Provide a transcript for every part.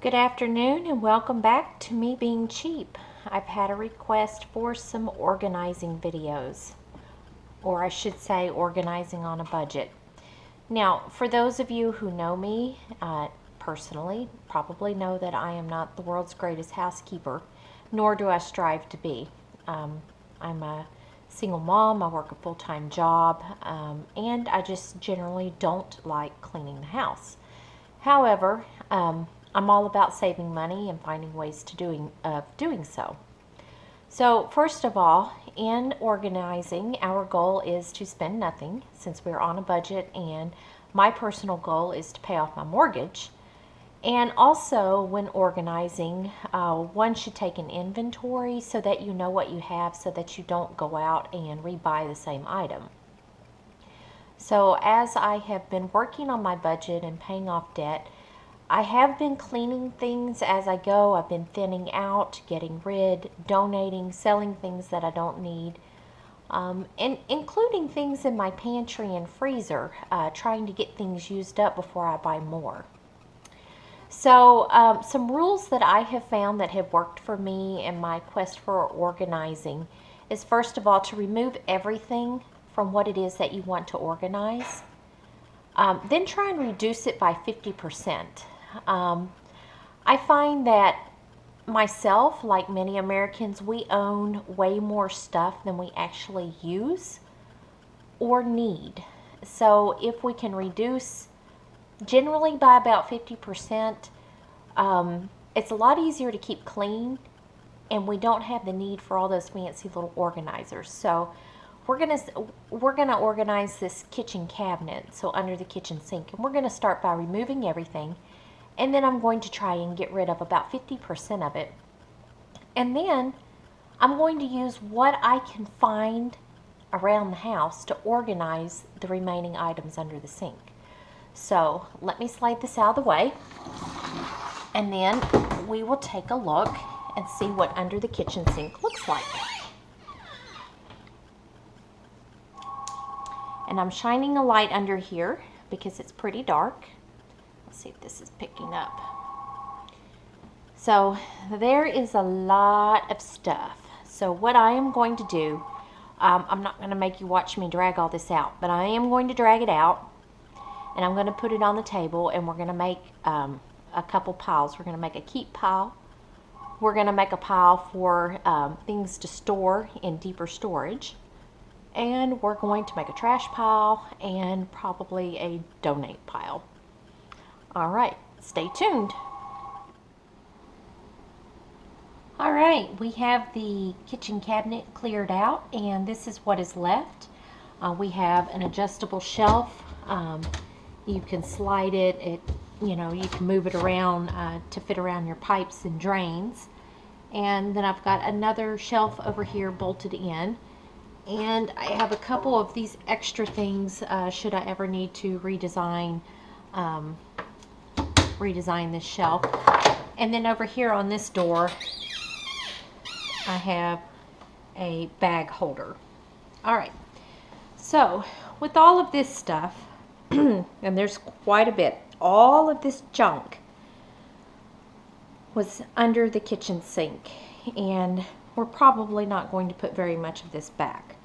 Good afternoon and welcome back to Me Being Cheap. I've had a request for some organizing videos, or I should say organizing on a budget. Now, for those of you who know me personally, probably know that I am not the world's greatest housekeeper, nor do I strive to be. I'm a single mom, I work a full-time job, and I just generally don't like cleaning the house. However, I'm all about saving money and finding ways to doing so. So first of all, in organizing, our goal is to spend nothing since we're on a budget, and my personal goal is to pay off my mortgage. And also, when organizing, one should take an inventory so that you know what you have so that you don't go out and rebuy the same item. So as I have been working on my budget and paying off debt, I have been cleaning things as I go. I've been thinning out, getting rid, donating, selling things that I don't need, and including things in my pantry and freezer, trying to get things used up before I buy more. So some rules that I have found that have worked for me in my quest for organizing is, first of all, to remove everything from what it is that you want to organize. Then try and reduce it by 50%. I find that myself, like many Americans, we own way more stuff than we actually use or need. So if we can reduce generally by about 50%, it's a lot easier to keep clean, and we don't have the need for all those fancy little organizers. So we're gonna organize this kitchen cabinet, so under the kitchen sink, and we're gonna start by removing everything, and then I'm going to try and get rid of about 50% of it, and then I'm going to use what I can find around the house to organize the remaining items under the sink. So let me slide this out of the way, and then we will take a look and see what under the kitchen sink looks like. And I'm shining a light under here because it's pretty dark. Let's see if this is picking up. So there is a lot of stuff. So what I am going to do, I'm not going to make you watch me drag all this out, but I am going to drag it out, and I'm going to put it on the table, and we're going to make a couple piles. We're going to make a keep pile. We're going to make a pile for things to store in deeper storage. And we're going to make a trash pile and probably a donate pile. All right, stay tuned. All right, we have the kitchen cabinet cleared out, and this is what is left. We have an adjustable shelf. You can slide it, you can move it around to fit around your pipes and drains. And then I've got another shelf over here bolted in. And I have a couple of these extra things should I ever need to redesign this shelf. And then over here on this door, I have a bag holder. All right, so with all of this stuff, and there's quite a bit, all of this junk was under the kitchen sink, and we're probably not going to put very much of this back.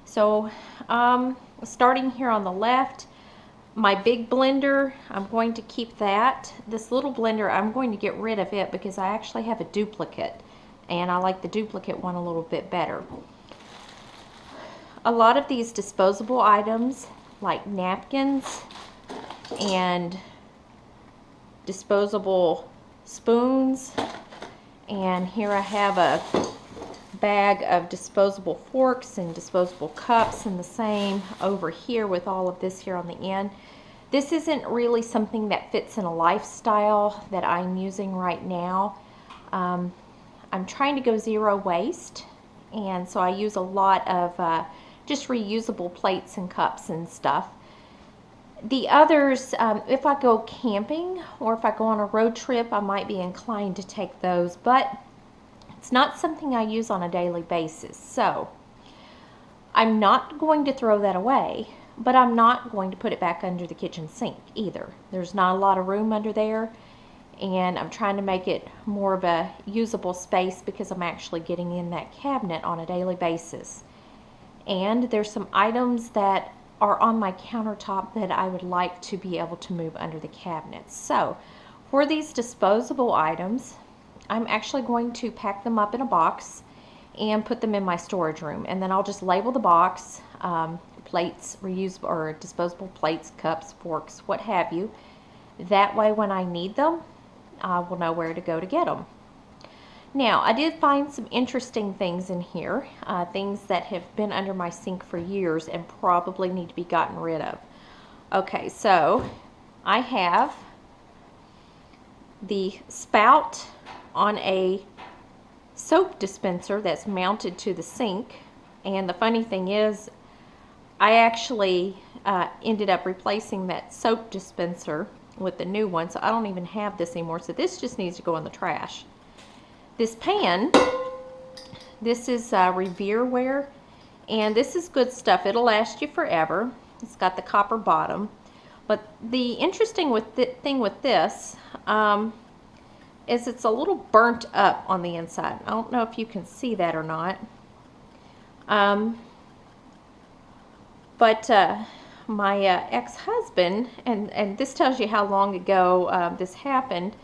So starting here on the left, my big blender, I'm going to keep that. This little blender, I'm going to get rid of it because I actually have a duplicate, and I like the duplicate one a little bit better. A lot of these disposable items, like napkins and disposable spoons, and here I have a bag of disposable forks and disposable cups, and the same over here with all of this here on the end. This isn't really something that fits in a lifestyle that I'm using right now. I'm trying to go zero waste, and so I use a lot of just reusable plates and cups and stuff. The others, if I go camping or if I go on a road trip, I might be inclined to take those, but it's not something I use on a daily basis. So I'm not going to throw that away, but I'm not going to put it back under the kitchen sink either. There's not a lot of room under there, and I'm trying to make it more of a usable space because I'm actually getting in that cabinet on a daily basis. And there's some items that are on my countertop that I would like to be able to move under the cabinets. So for these disposable items, I'm actually going to pack them up in a box and put them in my storage room, and then I'll just label the box, plates, reusable or disposable plates, cups, forks, what have you. That way when I need them, I will know where to go to get them. Now, I did find some interesting things in here, things that have been under my sink for years and probably need to be gotten rid of. Okay, so I have the spout on a soap dispenser that's mounted to the sink, and the funny thing is I actually ended up replacing that soap dispenser with the new one, so I don't even have this anymore, so this just needs to go in the trash. This pan, this is Revere ware, and this is good stuff. It'll last you forever. It's got the copper bottom, but the interesting thing with this is it's a little burnt up on the inside. I don't know if you can see that or not. But my ex-husband, and this tells you how long ago this happened,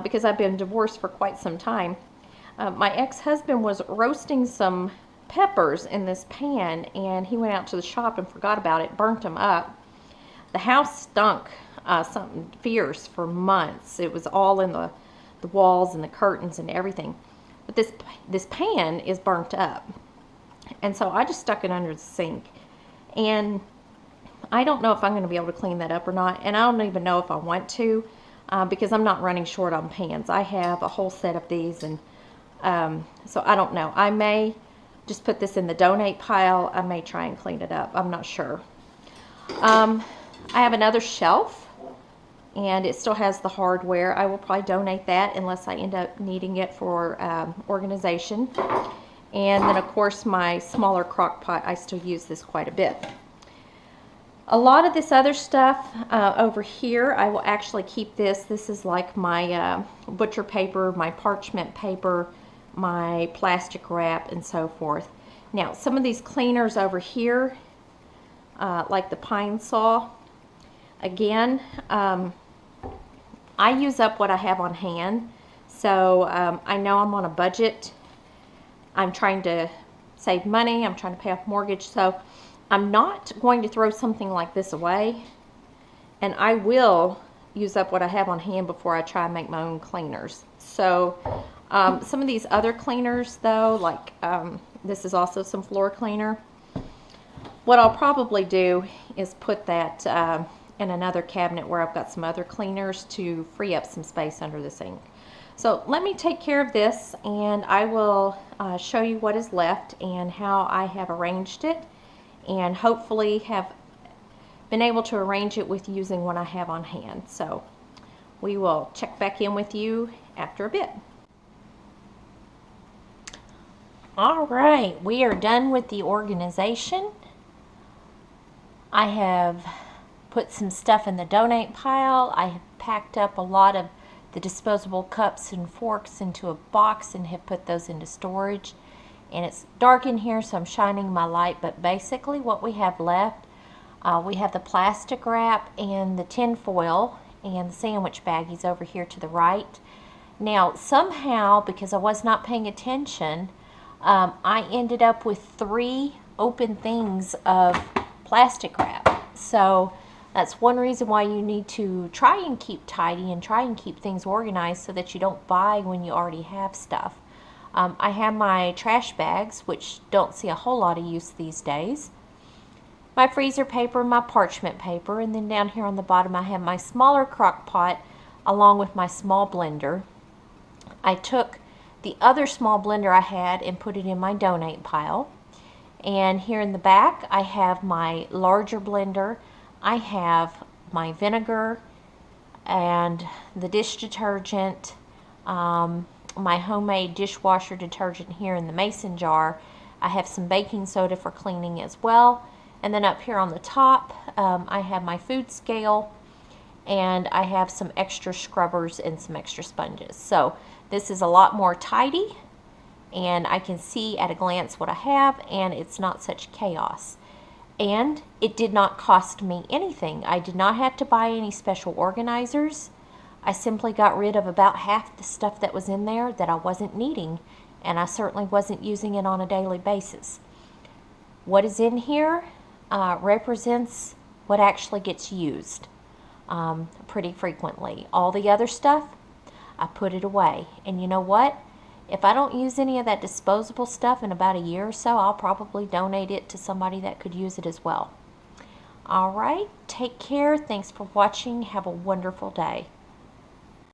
because I've been divorced for quite some time. My ex-husband was roasting some peppers in this pan, and he went out to the shop and forgot about it, burnt them up. The house stunk something fierce for months. It was all in the walls and the curtains and everything. But this pan is burnt up. And so I just stuck it under the sink. And I don't know if I'm going to be able to clean that up or not. And I don't even know if I want to, because I'm not running short on pans. I have a whole set of these, and so I don't know. I may just put this in the donate pile. I may try and clean it up. I'm not sure. I have another shelf, and it still has the hardware. I will probably donate that unless I end up needing it for organization. And then, of course, my smaller crock pot, I still use this quite a bit. A lot of this other stuff over here, I will actually keep this. This is like my butcher paper, my parchment paper, my plastic wrap, and so forth. Now, some of these cleaners over here, like the pine saw, again, I use up what I have on hand. So I know I'm on a budget. I'm trying to save money. I'm trying to pay off mortgage. So I'm not going to throw something like this away. And I will use up what I have on hand before I try and make my own cleaners. So some of these other cleaners, though, like this is also some floor cleaner. What I'll probably do is put that in another cabinet where I've got some other cleaners to free up some space under the sink. So let me take care of this, and I will show you what is left and how I have arranged it, and hopefully have been able to arrange it with using what I have on hand. So we will check back in with you after a bit. All right, we are done with the organization. I have put some stuff in the donate pile. I have packed up a lot of the disposable cups and forks into a box and have put those into storage. And it's dark in here, so I'm shining my light, but basically what we have left, we have the plastic wrap and the tin foil and the sandwich baggies over here to the right. Now, somehow, because I was not paying attention, I ended up with 3 open things of plastic wrap. So that's one reason why you need to try and keep tidy and try and keep things organized so that you don't buy when you already have stuff. I have my trash bags, which don't see a whole lot of use these days. My freezer paper, my parchment paper, and then down here on the bottom I have my smaller crock pot along with my small blender. I took the other small blender I had and put it in my donate pile. And here in the back I have my larger blender. I have my vinegar and the dish detergent, my homemade dishwasher detergent here in the mason jar. I have some baking soda for cleaning as well. And then up here on the top, I have my food scale and I have some extra scrubbers and some extra sponges. So this is a lot more tidy, and I can see at a glance what I have, and it's not such chaos. And it did not cost me anything. I did not have to buy any special organizers. I simply got rid of about half the stuff that was in there that I wasn't needing, and I certainly wasn't using it on a daily basis. What is in here represents what actually gets used pretty frequently. All the other stuff, I put it away. And you know what? If I don't use any of that disposable stuff in about a year or so, I'll probably donate it to somebody that could use it as well. All right, take care. Thanks for watching. Have a wonderful day.